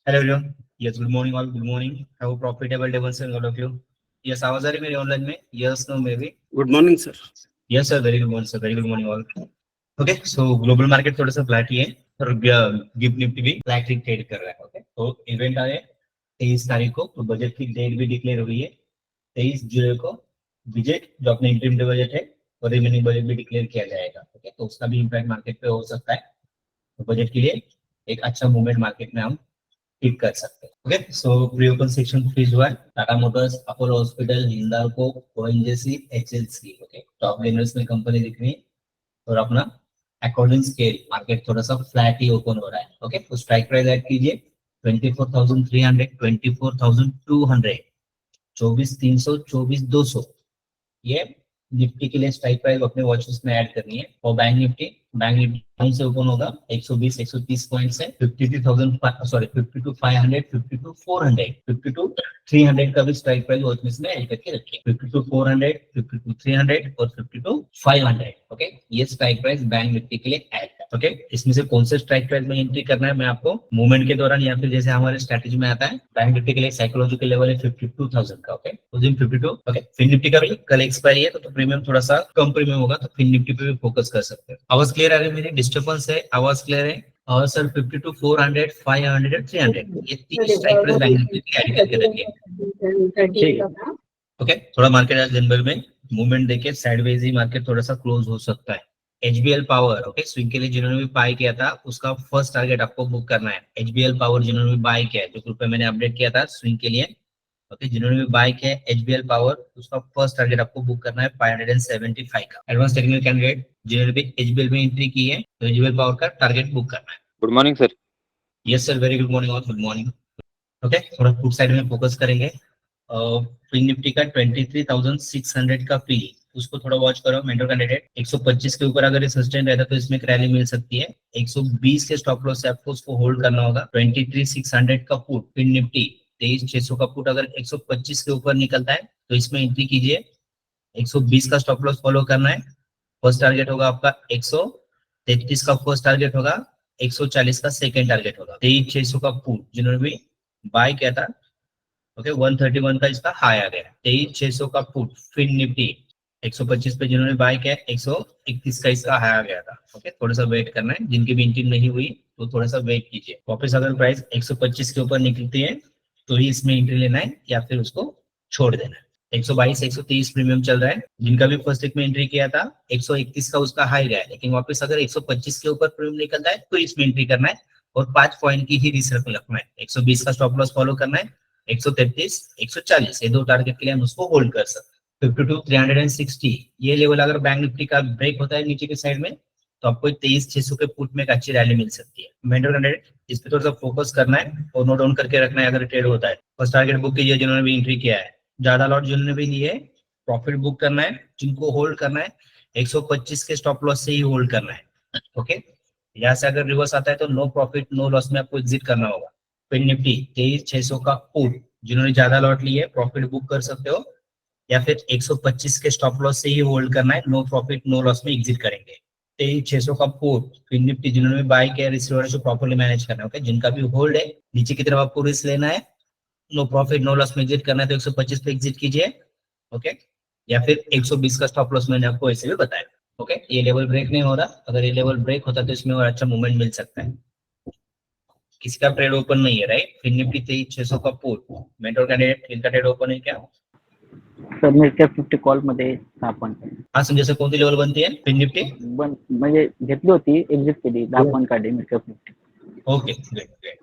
Hello everyone. Yes, good morning all. Good morning. Have a profitable day once and all of you. Yes, आवाज आ रही मेरी online में? Yes, no, maybe. Good morning sir. Yes sir, very good morning sir. Very good morning all. Okay, so global market थोड़ा सा flat ही है और gift Nifty भी flat ही trade कर रहा है. ओके, तो इवेंट आ रहे 23 तारीख को, तो बजट की डेट भी डिक्लेयर हुई है 23 जुलाई को. बजट जो अपने इंटरिम बजट है और रिमेनिंग बजट भी डिक्लेयर किया जाएगा. ओके, तो उसका भी इम्पैक्ट मार्केट पे हो सकता है. तो बजट के लिए एक अच्छा मूवमेंट मार्केट में हम टिक कर सकते हैं. Okay, so pre open section freeze हुआ है. Tata motors, Apollo hospital, Hindalco, ONGC, HLC. Okay, top gainers में कंपनी दिख रही है और अपना अकॉर्डिंग स्केल मार्केट थोड़ा सा फ्लैट ही ओपन हो रहा है. ओके, तो स्ट्राइक प्राइस ऐड कीजिए 24,300, 24,200, 24,300, 24,200. ये निफ्टी के लिए स्ट्राइक प्राइस अपने वॉचेस में ऐड करनी है. और बैंक निफ्टी से ओपन होगा 120 130 पॉइंट से 52,000 सॉरी 52,500, 52,400, 52,300 का भी स्ट्राइक प्राइस वॉचेस में ऐड करके रखिए. 52,400, 52,300 और 52,500. ओके, ये स्ट्राइक प्राइस बैंक निफ्टी के लिए ऐड. ओके, इसमें से कौन से स्ट्राइक प्राइस में एंट्री करना है मैं आपको मूवमेंट के दौरान या फिर जैसे हमारे स्ट्रेटेजी में आता है. बैंक निफ्टी के लिए साइकोलॉजिकल लेवल है 52,000 का. ओके, उस दिन 52. ओके, फिन निफ्टी का भी कल एक्सपायरी है तो प्रीमियम थोड़ा सा कम प्रीमियम होगा, तो फिन निफ्टी पे भी फोकस कर सकते हैं. आवाज क्लियर आ रही है मेरी? डिस्टर्बेंस है? आवाज क्लियर है? और सर 52, 400, 500, 300 ये तीन स्ट्राइक प्राइस बैंक निफ्टी की ऐड करके रखिए. ओके, थोड़ा मार्केट आज दिन भर में मूवमेंट देखे साइडवेज ही मार्केट थोड़ा सा क्लोज हो सकता है. एचबीएल पावर, ओके, स्विंग के लिए जिन्होंने भी बाय किया था उसका फर्स्ट टारगेट आपको बुक करना है. एचबीएल पावर जिन्होंने भी बाय किया है, जो ग्रुप पे मैंने अपडेट किया था स्विंग के लिए. ओके, जिन्होंने भी बाय किया है एचबीएल पावर, उसका फर्स्ट टारगेट आपको बुक करना है 575 का. एडवांस टेक्निकल कैंडिडेट जिन्होंने भी एचबीएल में एंट्री की है तो एचबीएल पावर का टारगेट बुक करना है. Good morning sir. Yes sir, very good morning और गुड मॉर्निंग. ओके, थोड़ा फुट साइड में फोकस करेंगे. फिन निफ्टी का 23,600 का पी, उसको थोड़ा वॉच करो. मेंटर कैंडिडेट 125 के ऊपर अगर ये सस्टेन रहता तो इसमें एक रैली मिल सकती है. 120 के स्टॉप लॉस से आपको उसको होल्ड करना होगा. 23,600 का पुट फिन निफ्टी 23,600 का पुट अगर 125 के ऊपर निकलता है तो इसमें एंट्री कीजिए. 120 का स्टॉप लॉस फॉलो करना है. फर्स्ट टारगेट होगा आपका 133 का फर्स्ट टारगेट होगा, 140 का सेकेंड टारगेट होगा. 23,600 का पुट जिन्होंने भी बाय किया था, ओके, 131 का इसका हाई आ गया. 23,600 का पुट फिन निफ्टी 125 पे जिन्होंने बाय किया, 131 का इसका हाई आ गया था. ओके, थोड़ा सा वेट करना है. जिनकी भी एंट्री नहीं हुई तो थोड़ा सा वेट कीजिए. वापस अगर प्राइस 125 के ऊपर निकलती है तो ही इसमें एंट्री लेना है या फिर उसको छोड़ देना है. 122 130 प्रीमियम चल रहा है. जिनका भी फर्स्ट वीक में एंट्री किया था 131 का उसका हाई गया है, लेकिन वापस अगर 125 के ऊपर प्रीमियम निकलता है तो इसमें एंट्री करना है और 5 पॉइंट की ही रिसर्च रखना है. 120 का स्टॉप लॉस फॉलो करना है. 133 140 ये दो टारगेट के लिए हम उसको होल्ड कर सकते हैं. 52 360 ये लेवल अगर बैंक निफ्टी का ब्रेक होता है नीचे के साइड में तो आपको 23,600 के पुट में एक अच्छी रैली मिल सकती है. मेंटर कैंडिडेट इस पे थोड़ा सा फोकस करना है और नोट डाउन करके रखना है अगर ट्रेड होता है. फर्स्ट टारगेट बुक कीजिए जिन्होंने भी एंट्री किया है. ज्यादा लॉट जिन्होंने भी लिए प्रॉफिट बुक करना है. जिनको होल्ड करना है 125 के स्टॉप लॉस से ही होल्ड करना है. ओके, यहाँ से अगर रिवर्स आता है तो नो प्रॉफिट नो लॉस में आपको एग्जिट करना होगा. फिन निफ्टी 23,600 का पुट जिन्होंने ज्यादा लॉट लिए प्रॉफिट बुक कर सकते हो या फिर 125 के स्टॉप लॉस से ही होल्ड करना है. नो प्रॉफिट नो लॉस में एग्जिट करेंगे. 23,600 का पुट फिन निफ्टी जिन्होंने भी बाय किया रिस्क को प्रॉपर्ली मैनेज करना है. ओके, जिनका भी होल्ड है नीचे की तरफ आपको रिस्क लेना है, नो प्रॉफिट नो लॉस में एग्जिट करना है तो 125 पे एग्जिट कीजिए. ओके, या फिर 120 का स्टॉप लॉस मैंने आपको ऐसे भी बताया. ओके, ये लेवल ब्रेक नहीं हो रहा. अगर ये लेवल ब्रेक होता तो इसमें और अच्छा मूवमेंट मिल सकता है. किसी का ट्रेड ओपन नहीं है राइट. फिन निफ्टी 23,600 का पुट. मेंटर कैंडिडेट इनका ट्रेड ओपन है क्या सर? मिड कॅप 50 कॉल मध्ये आपण हा संजय सर कोणती लेवल बनते आहे फिन निफ्टी? म्हणजे घेतली होती, एक्झिट केली, 10 पॉईंट काढले mid cap 50. Okay, great great.